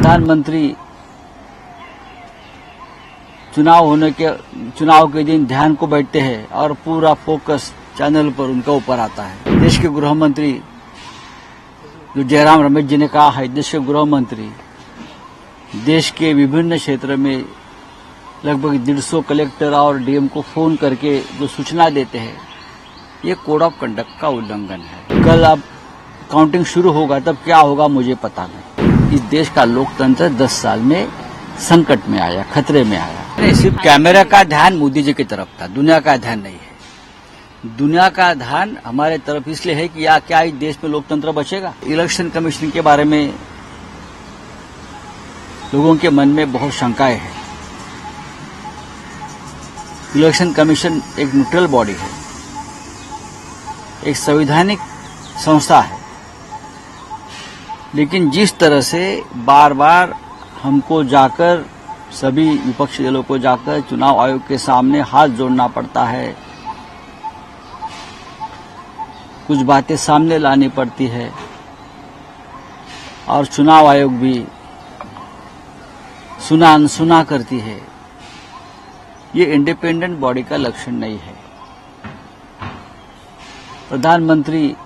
प्रधानमंत्री चुनाव के दिन ध्यान को बैठते हैं और पूरा फोकस चैनल पर उनका ऊपर आता है। देश के गृह मंत्री जो जयराम रमेश जी ने कहा है, देश के गृह मंत्री देश के विभिन्न क्षेत्र में लगभग 150 कलेक्टर और डीएम को फोन करके जो सूचना देते हैं, ये कोड ऑफ कंडक्ट का उल्लंघन है। कल अब काउंटिंग शुरू होगा, तब क्या होगा मुझे पता नहीं। इस देश का लोकतंत्र 10 साल में संकट में आया, खतरे में आया। सिर्फ कैमरा का ध्यान मोदी जी की तरफ था, दुनिया का ध्यान नहीं है। दुनिया का ध्यान हमारे तरफ इसलिए है कि क्या इस देश में लोकतंत्र बचेगा। इलेक्शन कमीशन के बारे में लोगों के मन में बहुत शंकाएं हैं। इलेक्शन कमीशन एक न्यूट्रल बॉडी है, एक संवैधानिक संस्था है, लेकिन जिस तरह से बार बार हमको जाकर, सभी विपक्षी दलों को जाकर चुनाव आयोग के सामने हाथ जोड़ना पड़ता है, कुछ बातें सामने लानी पड़ती है, और चुनाव आयोग भी सुना अनसुना करती है, ये इंडिपेंडेंट बॉडी का लक्षण नहीं है। प्रधानमंत्री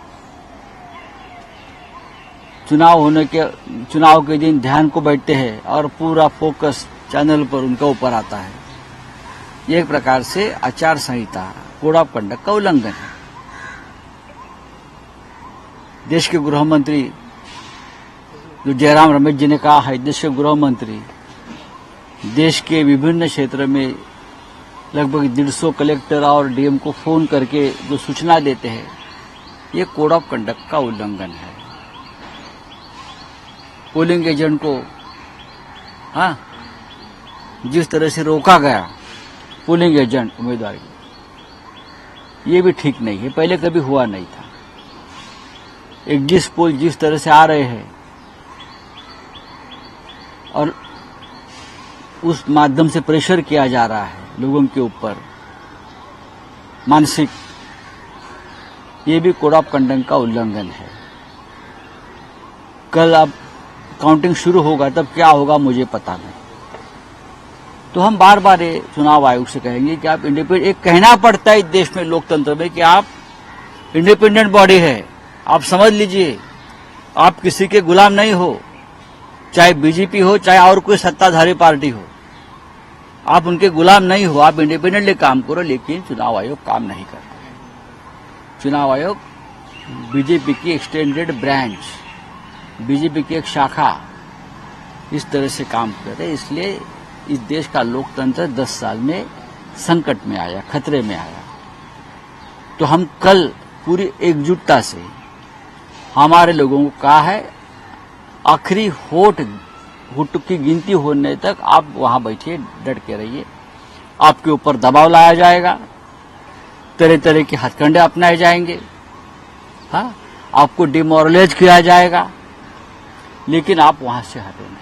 चुनाव के दिन ध्यान को बैठते हैं और पूरा फोकस चैनल पर उनका ऊपर आता है। ये एक प्रकार से आचार संहिता, कोड ऑफ कंडक्ट का उल्लंघन है। देश के गृह मंत्री जो जयराम रमेश जी ने कहा है, देश के गृह मंत्री देश के विभिन्न क्षेत्र में लगभग 150 कलेक्टर और डीएम को फोन करके जो सूचना देते हैं, ये कोड ऑफ कंडक्ट का उल्लंघन है। पोलिंग एजेंट को जिस तरह से रोका गया, पोलिंग एजेंट उम्मीदवार की, ये भी ठीक नहीं है, पहले कभी हुआ नहीं था। एग्जिट पोल जिस तरह से आ रहे हैं और उस माध्यम से प्रेशर किया जा रहा है लोगों के ऊपर मानसिक, ये भी कोड ऑफ कंडक्ट का उल्लंघन है। कल अब काउंटिंग शुरू होगा, तब क्या होगा मुझे पता नहीं। तो हम बार बार ये चुनाव आयोग से कहेंगे कि आप इंडिपेंडेंट, एक कहना पड़ता है इस देश में लोकतंत्र में कि आप इंडिपेंडेंट बॉडी है, आप समझ लीजिए, आप किसी के गुलाम नहीं हो, चाहे बीजेपी हो चाहे और कोई सत्ताधारी पार्टी हो, आप उनके गुलाम नहीं हो, आप इंडिपेंडेंटली काम करो। लेकिन चुनाव आयोग काम नहीं करता है। चुनाव आयोग बीजेपी की एक्सटेंडेड ब्रांच, बीजेपी की एक शाखा इस तरह से काम कर रहे, इसलिए इस देश का लोकतंत्र 10 साल में संकट में आया, खतरे में आया। तो हम कल पूरी एकजुटता से हमारे लोगों को कहा है, आखिरी होठ की गिनती होने तक आप वहां बैठिए, डट के रहिए। आपके ऊपर दबाव लाया जाएगा, तरह तरह के हथकंडे अपनाए जाएंगे, आपको डिमोरलाइज किया जाएगा, लेकिन आप वहां से हटे नहीं।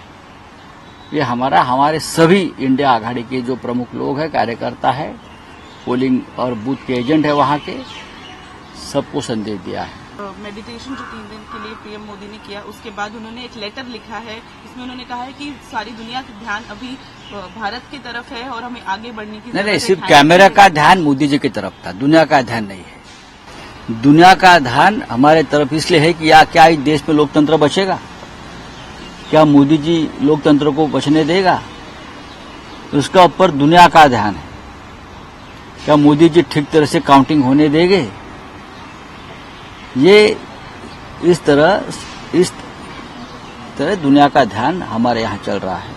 ये हमारे सभी इंडिया आघाड़ी के जो प्रमुख लोग हैं, कार्यकर्ता है, पोलिंग और बूथ के एजेंट है, वहां के सबको संदेश दिया है। मेडिटेशन जो 3 दिन के लिए पीएम मोदी ने किया, उसके बाद उन्होंने एक लेटर लिखा है, इसमें उन्होंने कहा है कि सारी दुनिया का ध्यान अभी भारत की तरफ है और हमें आगे बढ़ने की नहीं, सिर्फ कैमरा का ध्यान मोदी जी की तरफ था, दुनिया का ध्यान नहीं है। दुनिया का ध्यान हमारे तरफ इसलिए है कि क्या इस देश में लोकतंत्र बचेगा, क्या मोदी जी लोकतंत्र को बचने देगा, उसका ऊपर दुनिया का ध्यान है। क्या मोदी जी ठीक तरह से काउंटिंग होने देंगे, ये इस तरह दुनिया का ध्यान हमारे यहाँ चल रहा है।